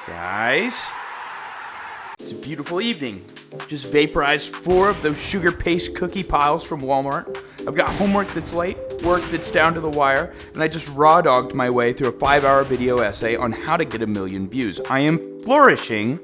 Guys, it's a beautiful evening. Just vaporized 4 of those sugar paste cookie piles from Walmart. I've got homework that's late, work that's down to the wire, and I just raw dogged my way through a 5-hour video essay on how to get 1 million views. I am flourishing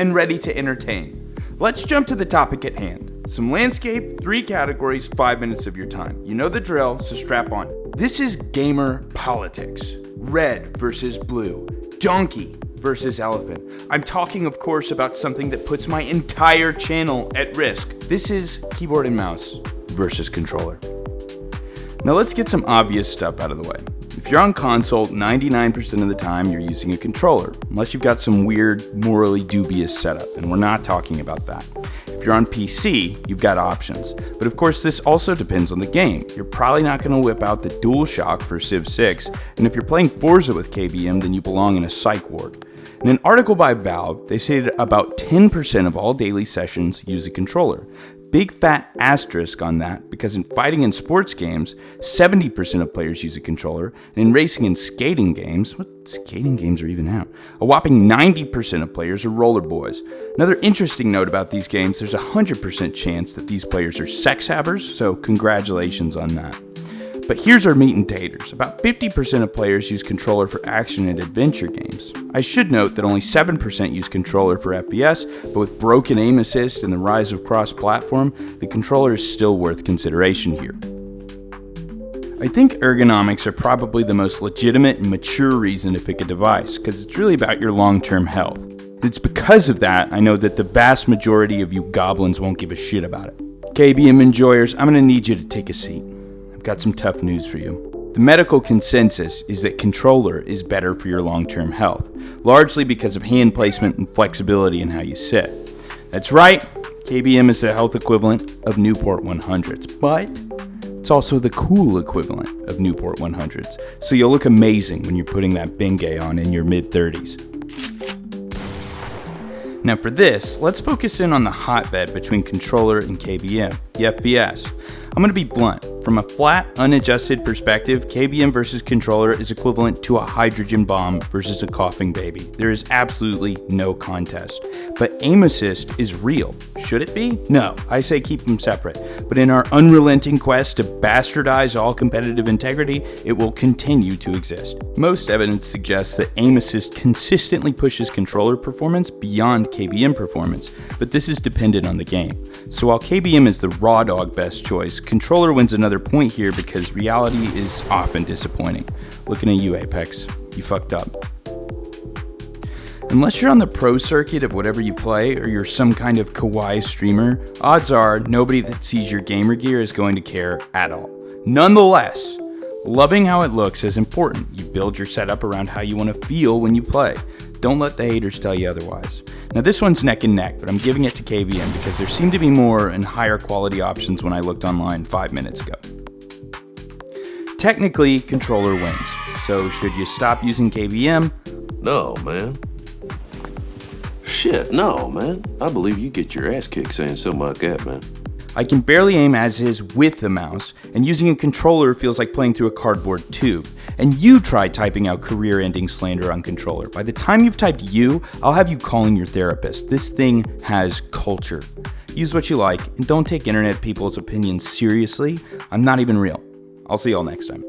and ready to entertain. Let's jump to the topic at hand. Some landscape, 3 categories, 5 minutes of your time. You know the drill, so strap on. This is gamer politics. Red versus blue. Donkey versus elephant. I'm talking, of course, about something that puts my entire channel at risk. This is keyboard and mouse versus controller. Now let's get some obvious stuff out of the way. If you're on console, 99% of the time you're using a controller, unless you've got some weird, morally dubious setup, and we're not talking about that. If you're on PC, you've got options. But of course, this also depends on the game. You're probably not going to whip out the DualShock for Civ 6, and if you're playing Forza with KBM, then you belong in a psych ward. In an article by Valve, they say that about 10% of all daily sessions use a controller. Big fat asterisk on that, because in fighting and sports games, 70% of players use a controller, and in racing and skating games, what skating games are even out? A whopping 90% of players are roller boys. Another interesting note about these games, there's a 100% chance that these players are sex havers, so congratulations on that. But here's our meat and taters. About 50% of players use controller for action and adventure games. I should note that only 7% use controller for FPS, but with broken aim assist and the rise of cross-platform, the controller is still worth consideration here. I think ergonomics are probably the most legitimate and mature reason to pick a device, because it's really about your long-term health. And it's because of that I know that the vast majority of you goblins won't give a shit about it. KBM enjoyers, I'm going to need you to take a seat. I've got some tough news for you. The medical consensus is that controller is better for your long-term health, largely because of hand placement and flexibility in how you sit. That's right, KBM is the health equivalent of Newport 100s, but it's also the cool equivalent of Newport 100s, so you'll look amazing when you're putting that Bengay on in your mid-30s. Now for this, let's focus in on the hotbed between controller and KBM, the FPS. I'm going to be blunt. From a flat, unadjusted perspective, KBM versus controller is equivalent to a hydrogen bomb versus a coughing baby. There is absolutely no contest. But aim assist is real. Should it be? No, I say keep them separate. But in our unrelenting quest to bastardize all competitive integrity, it will continue to exist. Most evidence suggests that aim assist consistently pushes controller performance beyond KBM performance, but this is dependent on the game. So while KBM is the raw dog best choice, controller wins another point here because reality is often disappointing. Looking at you, Apex. You fucked up. Unless you're on the pro circuit of whatever you play, or you're some kind of kawaii streamer, odds are nobody that sees your gamer gear is going to care at all. Nonetheless, loving how it looks is important. You build your setup around how you want to feel when you play. Don't let the haters tell you otherwise. Now this one's neck and neck, but I'm giving it to KBM because there seemed to be more and higher quality options when I looked online 5 minutes ago. Technically, controller wins. So should you stop using KBM? No, man. Shit, no, man. I believe you get your ass kicked saying something like that, man. I can barely aim as is with the mouse, and using a controller feels like playing through a cardboard tube. And you tried typing out career-ending slander on controller. By the time you've typed you, I'll have you calling your therapist. This thing has culture. Use what you like, and don't take internet people's opinions seriously. I'm not even real. I'll see y'all next time.